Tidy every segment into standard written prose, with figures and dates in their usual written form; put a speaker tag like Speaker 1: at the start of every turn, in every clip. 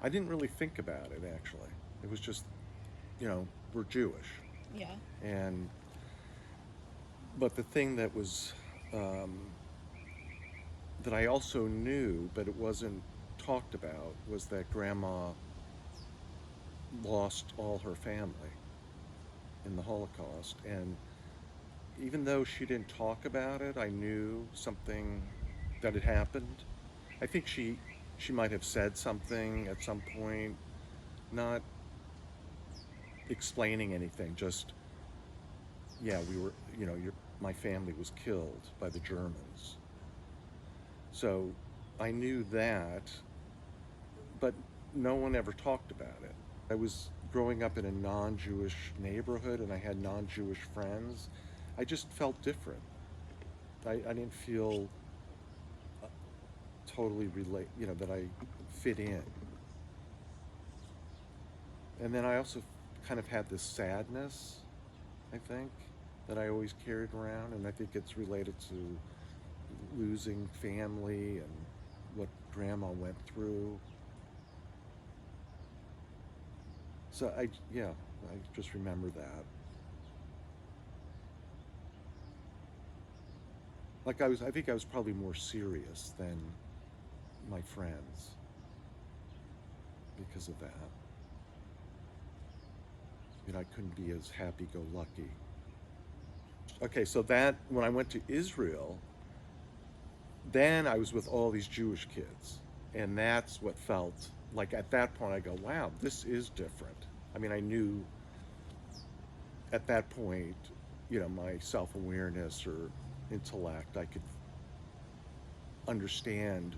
Speaker 1: I didn't really think about it, actually. It was just, we're Jewish.
Speaker 2: Yeah.
Speaker 1: And, but the thing that was, um, that I also knew, but it wasn't talked about, was that Grandma lost all her family in the Holocaust. And even though she didn't talk about it, I knew something that had happened. I think she might have said something at some point, not explaining anything, just yeah, we were, my family was killed by the Germans. So I knew that, but no one ever talked about it. I was growing up in a non-Jewish neighborhood and I had non-Jewish friends. I just felt different. I didn't feel totally that I fit in. And then I also kind of had this sadness, I think, that I always carried around. And I think it's related to losing family and what Grandma went through. So yeah, I just remember that. I think I was probably more serious than my friends because of that. I couldn't be as happy-go-lucky. Okay, so that when I went to Israel, then I was with all these Jewish kids, and that's what felt like. At that point, I go, "Wow, this is different." I mean, I knew at that point, my self-awareness or intellect, I could understand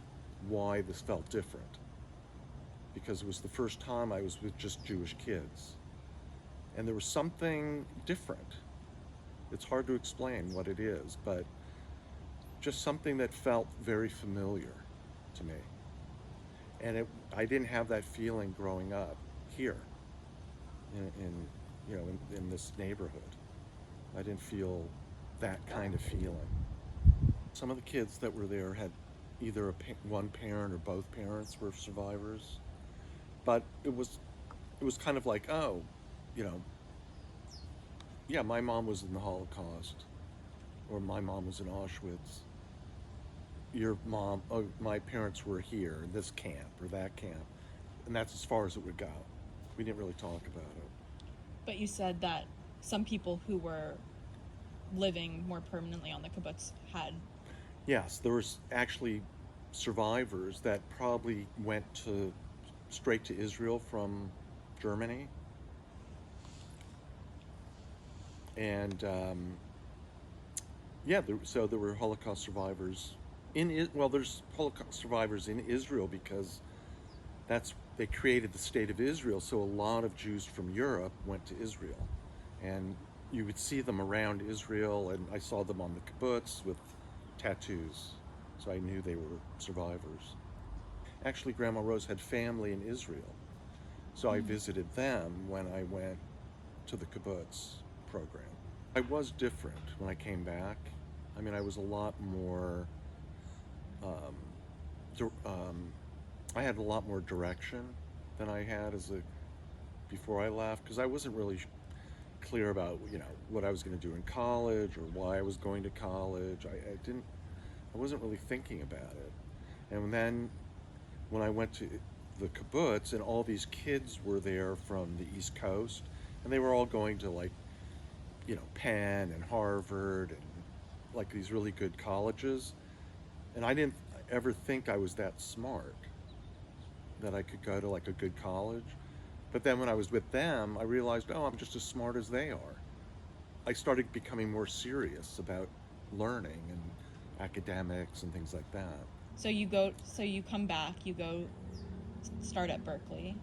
Speaker 1: why this felt different because it was the first time I was with just Jewish kids. And there was something different. It's hard to explain what it is, but just something that felt very familiar to me. And I didn't have that feeling growing up here in this neighborhood. I didn't feel that kind of feeling. Some of the kids that were there had either one parent or both parents were survivors, but it was kind of like, oh, you know, yeah, my mom was in the Holocaust, or my mom was in Auschwitz. Your mom, oh, my parents were here in this camp or that camp, and that's as far as it would go. We didn't really talk about it.
Speaker 2: But you said that some people who were living more permanently on the kibbutz had.
Speaker 1: Yes, there was actually survivors that probably went to straight to Israel from Germany, and yeah, so there were Holocaust survivors well, there's Holocaust survivors in Israel because they created the state of Israel, so a lot of Jews from Europe went to Israel, and you would see them around Israel, and I saw them on the kibbutz with tattoos, so I knew they were survivors. Actually, Grandma Rose had family in Israel, so I visited them when I went to the kibbutz program. I was different when I came back. I mean, I was a lot more. Um, I had a lot more direction than I had before I left because I wasn't really clear about what I was going to do in college or why I was going to college. I wasn't really thinking about it. And then when I went to the kibbutz and all these kids were there from the East Coast and they were all going to like Penn and Harvard and like these really good colleges, and I didn't ever think I was that smart that I could go to like a good college. But then when I was with them, I realized, oh, I'm just as smart as they are. I started becoming more serious about learning and academics and things like that.
Speaker 2: So you go. So you come back. You go start at Berkeley.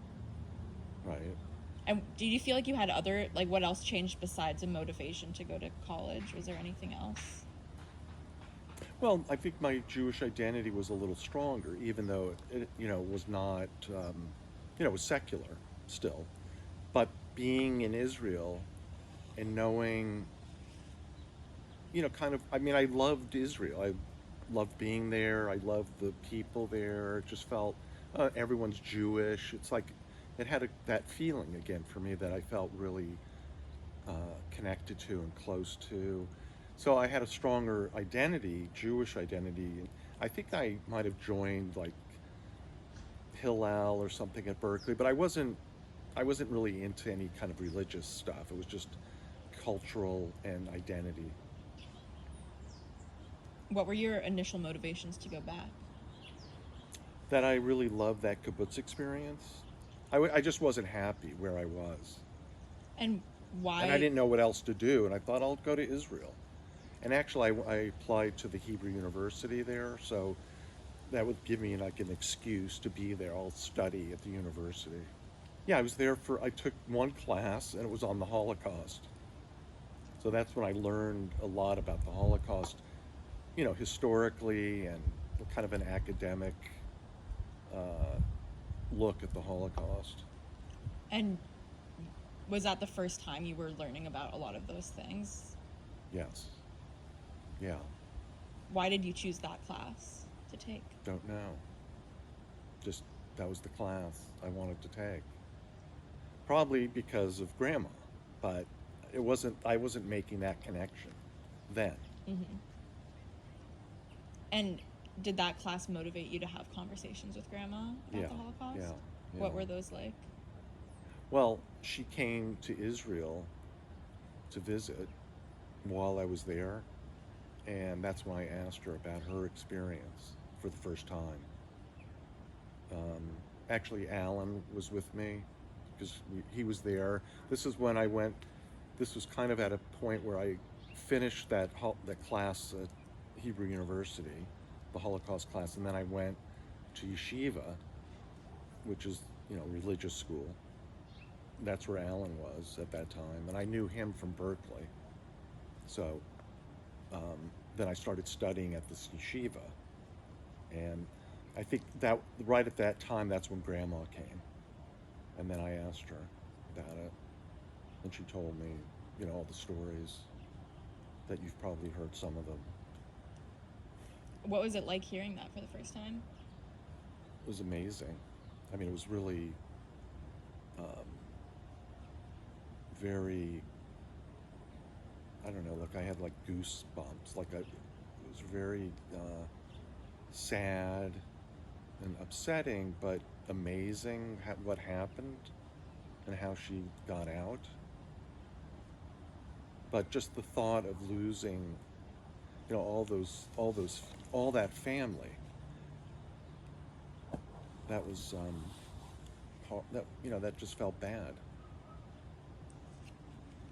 Speaker 1: Right.
Speaker 2: And did you feel like you had other, like, what else changed besides a motivation to go to college? Was there anything else?
Speaker 1: Well, I think my Jewish identity was a little stronger, even though it was not, it was secular still. But being in Israel and knowing, kind of, I mean, I loved Israel. I loved being there. I loved the people there. It just felt Everyone's Jewish. It's like it had that feeling again for me that I felt really connected to and close to. So I had a stronger identity, Jewish identity. I think I might have joined like Hillel or something at Berkeley, but I wasn't really into any kind of religious stuff. It was just cultural and identity.
Speaker 2: What were your initial motivations to go back?
Speaker 1: That I really loved that kibbutz experience. I just wasn't happy where I was.
Speaker 2: And
Speaker 1: And I
Speaker 2: why?
Speaker 1: didn't know what else to do. And I thought I'll go to Israel. And actually, I applied to the Hebrew University there. So that would give me like an excuse to be there. I'll study at the university. Yeah, I was there I took one class and it was on the Holocaust. So that's when I learned a lot about the Holocaust, historically and kind of an academic uh, look at the Holocaust.
Speaker 2: And was that the first time you were learning about a lot of those things?
Speaker 1: Yes. Yeah.
Speaker 2: Why did you choose that class to take?
Speaker 1: Don't know. Just that was the class I wanted to take. Probably because of grandma, but I wasn't making that connection then.
Speaker 2: Hmm. And did that class motivate you to have conversations with grandma about
Speaker 1: Yeah.
Speaker 2: the Holocaust?
Speaker 1: Yeah.
Speaker 2: What
Speaker 1: Yeah.
Speaker 2: were those like?
Speaker 1: Well, she came to Israel to visit while I was there, and that's when I asked her about her experience for the first time. Um, Actually, Alan was with me because he was there. This is when I went. This was kind of at a point where I finished that class at Hebrew University, the Holocaust class, and then I went to yeshiva, which is religious school. That's where Alan was at that time, and I knew him from Berkeley. So then I started studying at this yeshiva, and I think that right at that time, that's when Grandma came, and then I asked her about it, and she told me, all the stories that you've probably heard some of them.
Speaker 2: What was it like hearing that for the first time?
Speaker 1: It was amazing. I mean, it was really um, very. I don't know. Like I had like goosebumps. It was very sad and upsetting, but amazing what happened and how she got out. But just the thought of losing, all that family. That was that just felt bad.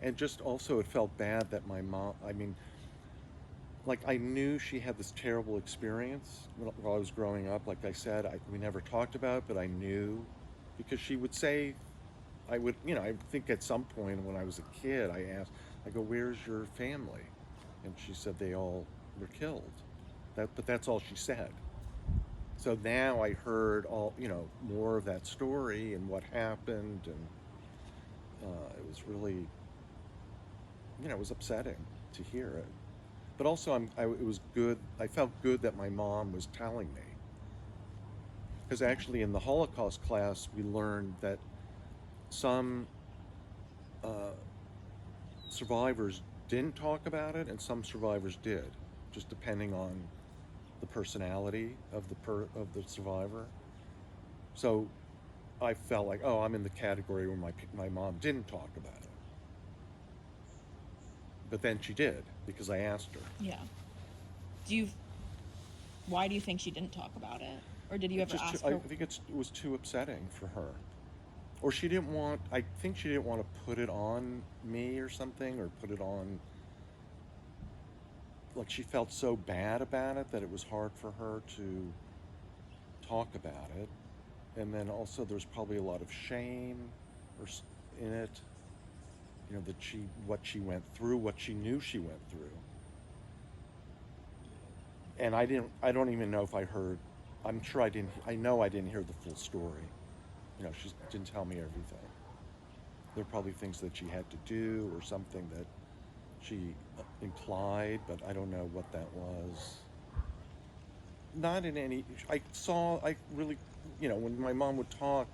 Speaker 1: And just also, it felt bad that my mom. I mean, like I knew she had this terrible experience while I was growing up. Like I said, we never talked about it, but I knew because she would say, I would, I think at some point when I was a kid, I go, "Where's your family?" And she said they all were killed. But that's all she said. So now I heard more of that story and what happened, and it was really, it was upsetting to hear it. But also, it was good. I felt good that my mom was telling me. Because
Speaker 2: Yeah.
Speaker 1: actually, in the Holocaust class, we learned that some uh, survivors didn't talk about it, and some survivors did, just depending on the personality of the survivor. So I felt like, oh, I'm in the category where my mom didn't talk about it, but then she did because I asked her.
Speaker 2: Yeah. Do you? Why do you think she didn't talk about it? Or did you ever ask
Speaker 1: I
Speaker 2: her?
Speaker 1: think it was too upsetting for her, or she didn't want. I think she didn't want to put it on me or something, or put it on. Like she felt so bad about it that it was hard for her to talk about it, and then also there's probably a lot of shame or in it. That what she went through, what she knew she went through, and I don't even know if I heard. I'm sure I didn't. I know I didn't hear the full story. She didn't tell me everything. There are probably things that she had to do or something that she implied, but I don't know what that was. Not in any. I saw. I really when my mom would talk,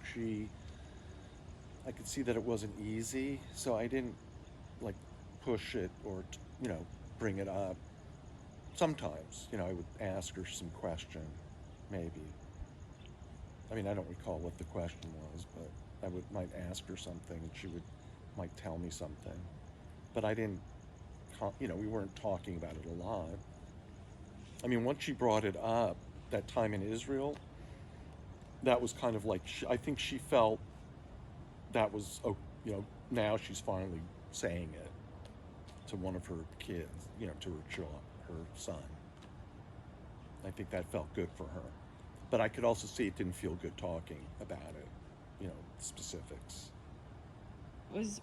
Speaker 1: I could see that it wasn't easy, so I didn't like push it or bring it up. Sometimes, I would ask her some question, maybe. I mean, I don't recall what the question was, but might ask her something, and she might tell me something. But I didn't, we weren't talking about it a lot. I mean, once she brought it up, that time in Israel, that was kind of like I think she felt that was, oh, now she's finally saying it to one of her kids, to her son. I think that felt good for her. But I could also see it didn't feel good talking about it, specifics.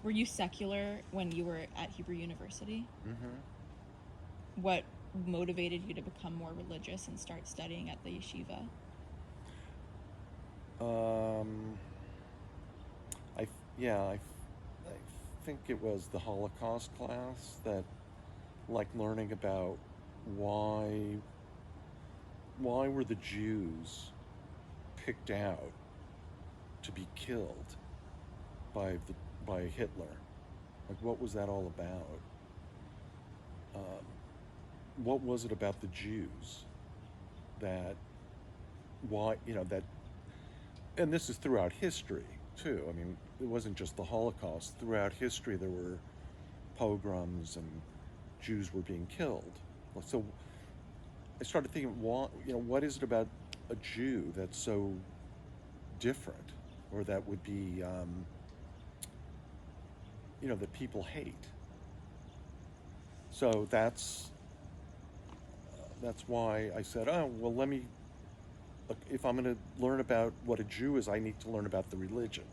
Speaker 2: Were you secular when you were at Hebrew University?
Speaker 1: Mm-hmm.
Speaker 2: What motivated you to become more religious and start studying at the yeshiva?
Speaker 1: I think it was the Holocaust class that, like, learning about why were the Jews picked out to be killed by Hitler? Like, what was that all about? What was it about the Jews that that, and this is throughout history too. I mean, it wasn't just the Holocaust. Throughout history, there were pogroms and Jews were being killed. So I started thinking, what is it about a Jew that's so different, or that would be, that people hate? So that's why I said, oh, well, if I'm going to learn about what a Jew is, I need to learn about the religion,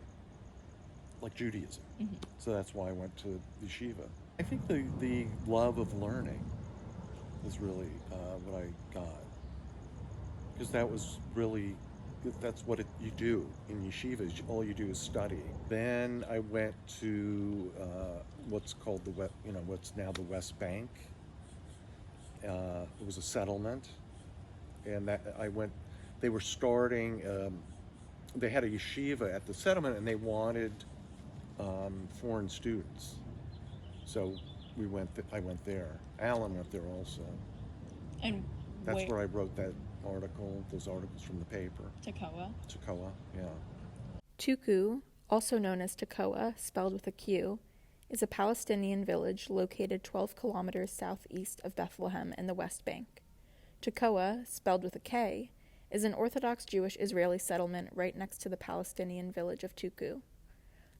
Speaker 1: like Judaism.
Speaker 2: Mm-hmm.
Speaker 1: So that's why I went to yeshiva. I think the love of learning is really what I got, because that's what you do in yeshiva. All you do is study. Then I went to what's called what's now the West Bank. It was a settlement, and they were starting. They had a yeshiva at the settlement, and they wanted foreign students. So I went there. Alan went there also.
Speaker 2: And
Speaker 1: that's where I wrote those articles from the paper.
Speaker 2: Tekoa?
Speaker 1: Tekoa, yeah.
Speaker 3: Tuku, also known as Tekoa, spelled with a Q, is a Palestinian village located 12 kilometers southeast of Bethlehem in the West Bank. Tekoa, spelled with a K, is an Orthodox Jewish Israeli settlement right next to the Palestinian village of Tuku.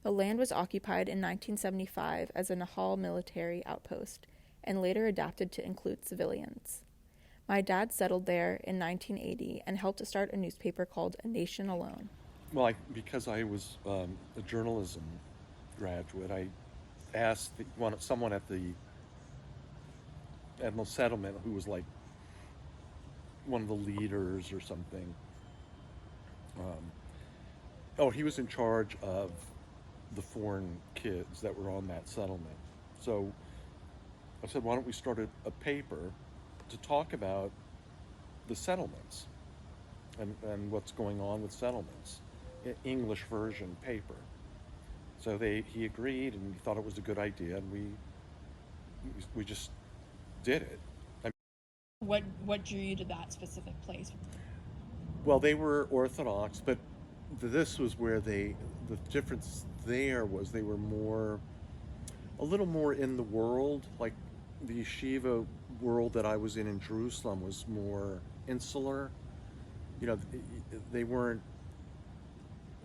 Speaker 3: The land was occupied in 1975 as a Nahal military outpost and later adapted to include civilians. My dad settled there in 1980 and helped to start a newspaper called A Nation Alone.
Speaker 1: Well, because I was a journalism graduate, I asked someone at the settlement who was like one of the leaders or something. He was in charge of the foreign kids that were on that settlement. So I said, why don't we start a paper to talk about the settlements and what's going on with settlements, English version paper. So he agreed, and he thought it was a good idea, and we just did it.
Speaker 2: What drew you to that specific place?
Speaker 1: Well, they were Orthodox, but this was where the difference there was they were a little more in the world. Like the yeshiva world that I was in Jerusalem was more insular. They weren't,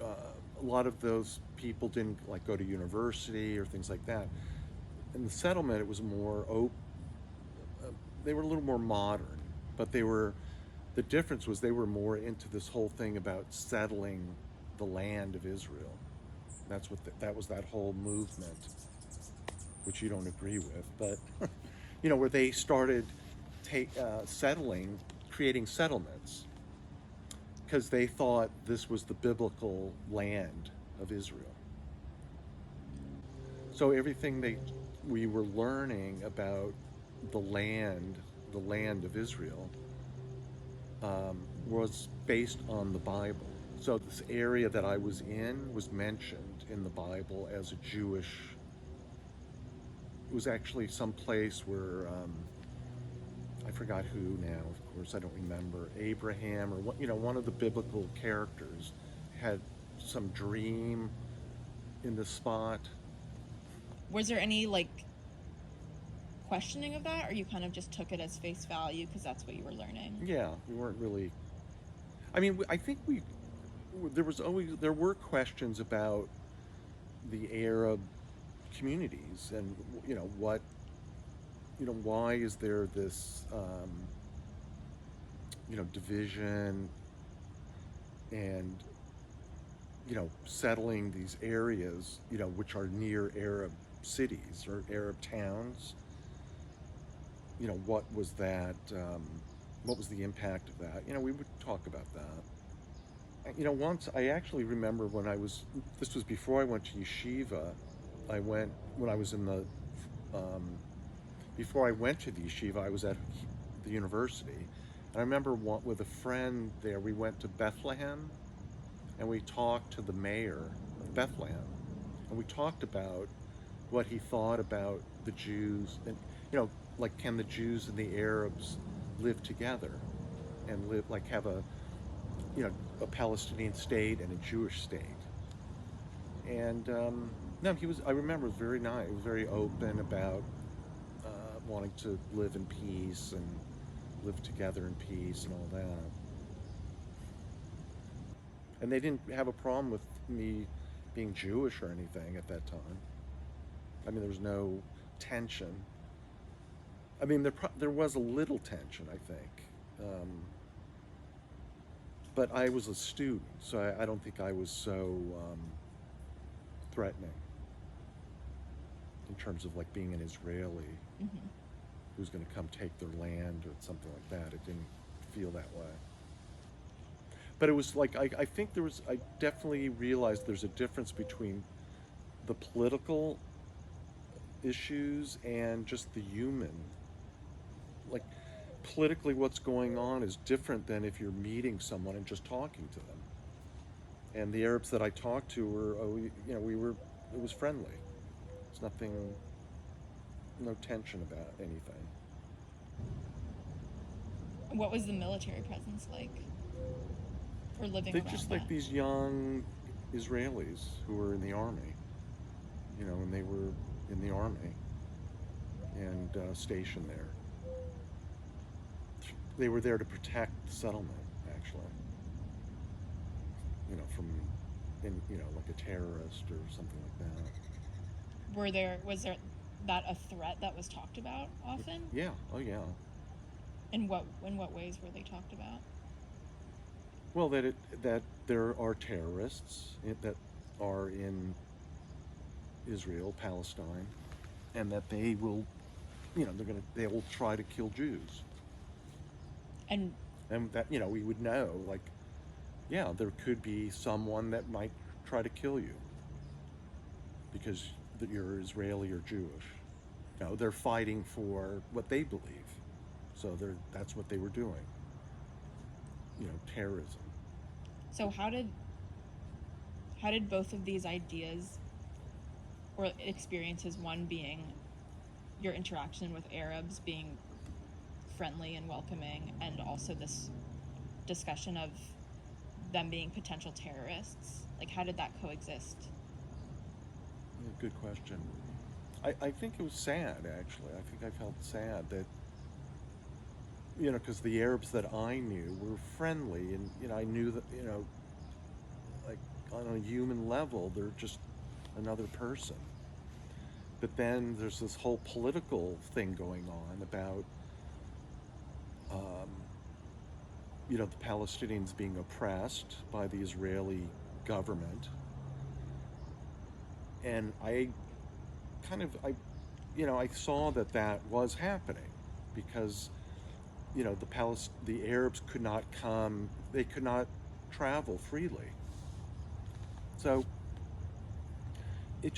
Speaker 1: a lot of those people didn't like go to university or things like that. In the settlement, it was more they were a little more modern, but the difference was they were more into this whole thing about settling the land of Israel. That's what that was, that whole movement, which you don't agree with, but where they started creating settlements, because they thought this was the biblical land of Israel. So everything we were learning about the land of Israel, was based on the Bible. So this area that I was in was mentioned in the Bible as a Jewish. It was actually some place where I forgot who now. Of course, I don't remember. Abraham or what, one of the biblical characters had some dream in the spot.
Speaker 2: Was there any like questioning of that, or you kind of just took it as face value because that's what you were learning?
Speaker 1: Yeah, we weren't really. I mean, I think there were questions about the Arab communities and why is there this division and settling these areas which are near Arab cities or Arab towns. What was that? What was the impact of that? We would talk about that. Once I actually remember this was before I went to yeshiva. When I was in the, before I went to the yeshiva, I was at the university. And I remember with a friend there, we went to Bethlehem and we talked to the mayor of Bethlehem. And we talked about what he thought about the Jews and, like, can the Jews and the Arabs live together and have a Palestinian state and a Jewish state. And no, I remember it was very nice. It was very open about wanting to live in peace and live together in peace and all that. And they didn't have a problem with me being Jewish or anything at that time. I mean, there was no tension. I mean, there was a little tension, I think. But I was a student, so I don't think I was so threatening in terms of like being an Israeli who's going to come take their land or something like that. It didn't feel that way. But it was like, I think I definitely realized there's a difference between the political issues and just the human. Like, politically what's going on is different than if you're meeting someone and just talking to them. And the Arabs that I talked to it was friendly. It's no tension about anything.
Speaker 2: What was the military presence like? Or living
Speaker 1: They're
Speaker 2: around
Speaker 1: just
Speaker 2: that?
Speaker 1: like these young Israelis who were in the army, and they were in the army and stationed there. They were there to protect the settlement, actually. From, like a terrorist or something like that.
Speaker 2: Was there that a threat that was talked about often?
Speaker 1: Yeah. Oh, yeah.
Speaker 2: In what ways were they talked about?
Speaker 1: Well, that there are terrorists that are in Israel, Palestine, and that they will, they will try to kill Jews.
Speaker 2: And
Speaker 1: that, we would know, like, yeah, there could be someone that might try to kill you because you're Israeli or Jewish. They're fighting for what they believe. So that's what they were doing. Terrorism.
Speaker 2: so how did both of these ideas or experiences, one being your interaction with Arabs being friendly and welcoming, and also this discussion of them being potential terrorists, like, how did that coexist?
Speaker 1: Good question. I think it was sad, actually. I think I felt sad that, because the Arabs that I knew were friendly, and I knew that, like, on a human level, they're just another person. But then there's this whole political thing going on about, the Palestinians being oppressed by the Israeli government. And I saw that was happening because, the Arabs could not come, they could not travel freely. So it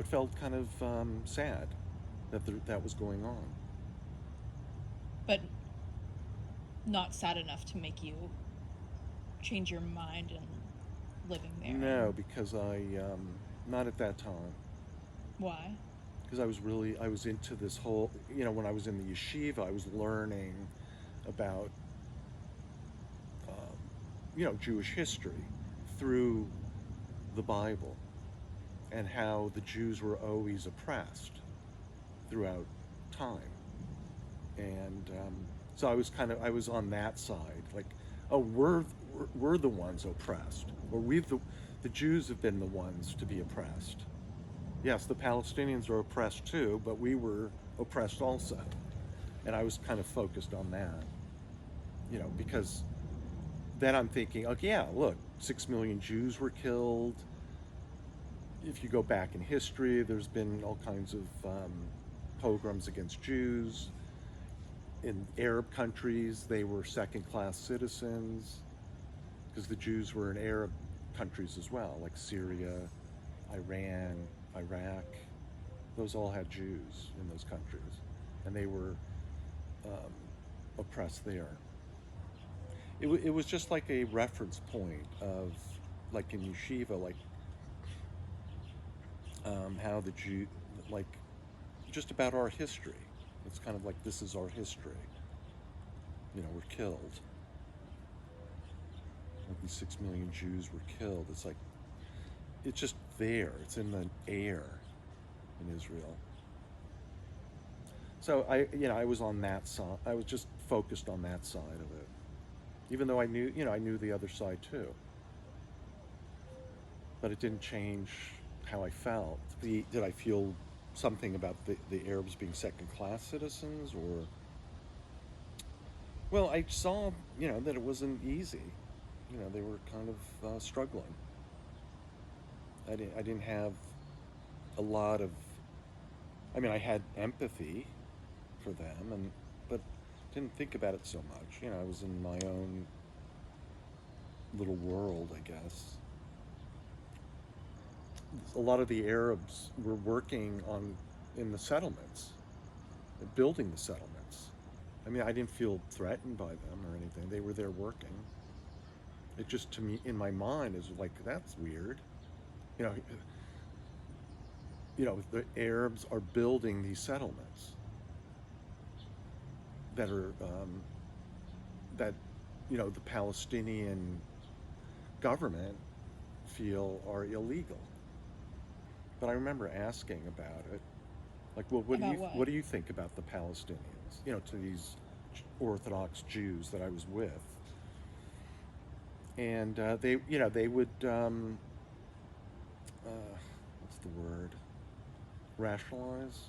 Speaker 1: felt kind of sad that was going on.
Speaker 2: But not sad enough to make you change your mind and living there?
Speaker 1: No, because not at that time.
Speaker 2: Why?
Speaker 1: Because I was into this whole, when I was in the yeshiva, I was learning about, Jewish history through the Bible and how the Jews were always oppressed throughout time. And so I was on that side, like, oh, we're the ones oppressed, or the Jews have been the ones to be oppressed. Yes, the Palestinians are oppressed too, but we were oppressed also. And I was kind of focused on that, because then I'm thinking, oh yeah, look, 6 million Jews were killed. If you go back in history, there's been all kinds of pogroms against Jews. In Arab countries, they were second-class citizens because the Jews were in Arab countries as well, like Syria, Iran, Iraq. Those all had Jews in those countries, and they were oppressed there. It was just like a reference point of, like in yeshiva, like how the Jew, like, just about our history. It's kind of like, this is our history. We're killed. Like these 6 million Jews were killed. It's like, it's just there. It's in the air in Israel. So I was on that side. I was just focused on that side of it. Even though I knew the other side too. But it didn't change how I felt. Did I feel something about the Arabs being second-class citizens, or? Well, I saw, that it wasn't easy. They were kind of struggling. I didn't have a lot of. I mean, I had empathy for them, but didn't think about it so much. I was in my own little world, I guess. A lot of the Arabs were working in the settlements, building the settlements. I mean, I didn't feel threatened by them or anything. They were there working. It just, to me, in my mind, is like, that's weird. The Arabs are building these settlements that are that the Palestinian government feel are illegal. But I remember asking about it, like, well, what do you think about the Palestinians? To these Orthodox Jews that I was with, and they would what's the word? Rationalize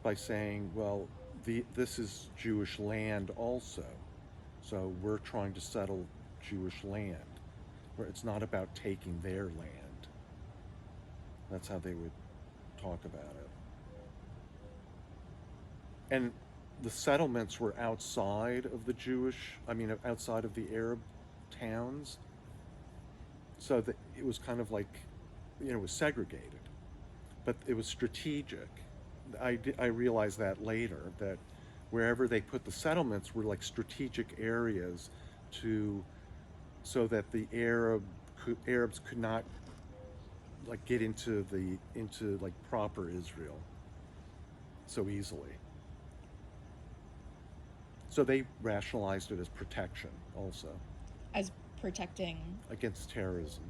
Speaker 1: by saying, well, this is Jewish land also, so we're trying to settle Jewish land, where it's not about taking their land. That's how they would talk about it. And the settlements were outside of outside of the Arab towns. So that it was kind of like, it was segregated. But it was strategic. I realized that later, that wherever they put the settlements were like strategic areas so that the Arabs could not like get into like proper Israel so easily. So they rationalized it as protection also.
Speaker 2: As protecting
Speaker 3: against terrorism.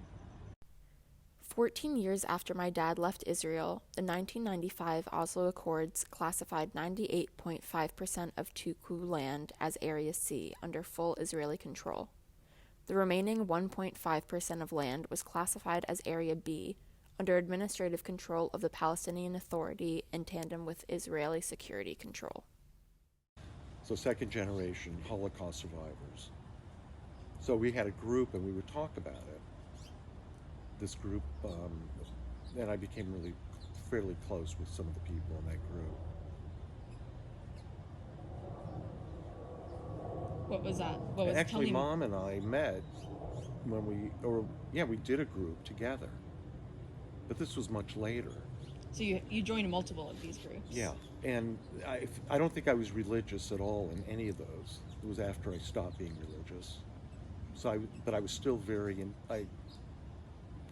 Speaker 3: 14 years after my dad left Israel, the 1995 Oslo Accords classified 98.5% of Tuku land as Area C under full Israeli control. The remaining 1.5% of land was classified as Area B under administrative control of the Palestinian Authority in tandem with Israeli security control.
Speaker 1: So second generation Holocaust survivors. So we had a group and we would talk about it. This group, and I became really fairly close with some of the people in that group.
Speaker 2: What was that? What was
Speaker 1: Actually, Mom and I met when we did a group together. But this was much later.
Speaker 2: So you joined multiple of these groups?
Speaker 1: Yeah, and I don't think I was religious at all in any of those. It was after I stopped being religious. But I was still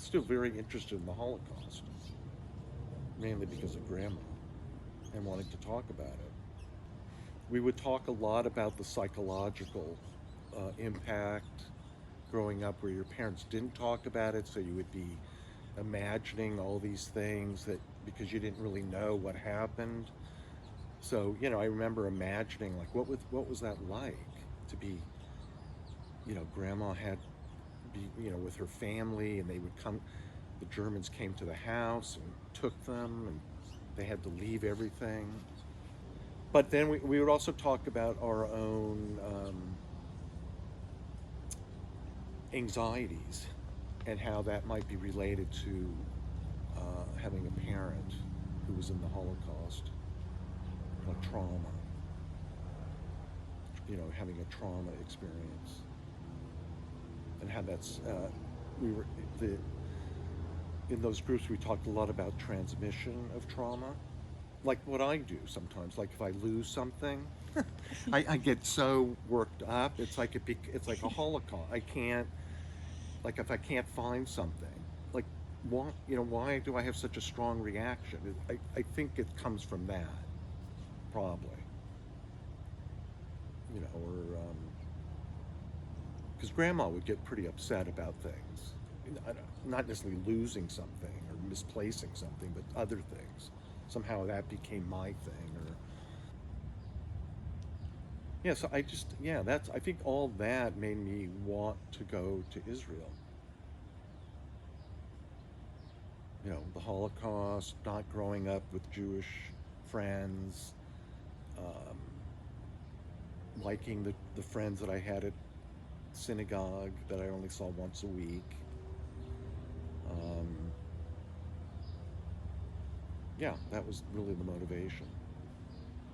Speaker 1: still very interested in the Holocaust, mainly because of Grandma and wanting to talk about it. We would talk a lot about the psychological impact growing up where your parents didn't talk about it, so you would be imagining all these things that because you didn't really know what happened. So, I remember imagining like what was that like to be, grandma had be, with her family, and they would come, the Germans came to the house and took them, and they had to leave everything. But then we would also talk about our own anxieties and how that might be related to having a parent who was in the Holocaust, like trauma, having a trauma experience, and how that's we were the in those groups we talked a lot about transmission of trauma, like what I do sometimes. Like if I lose something, I get so worked up. It's like it's like a holocaust. I can't, like if I can't find something, like why do I have such a strong reaction? I think it comes from that, probably, or because Grandma would get pretty upset about things, not necessarily losing something or misplacing something, but other things. Somehow that became my thing, or yeah. So I think all that made me want to go to Israel. The Holocaust, not growing up with Jewish friends, um, liking the friends that I had at synagogue that I only saw once a week. Um, yeah, that was really the motivation.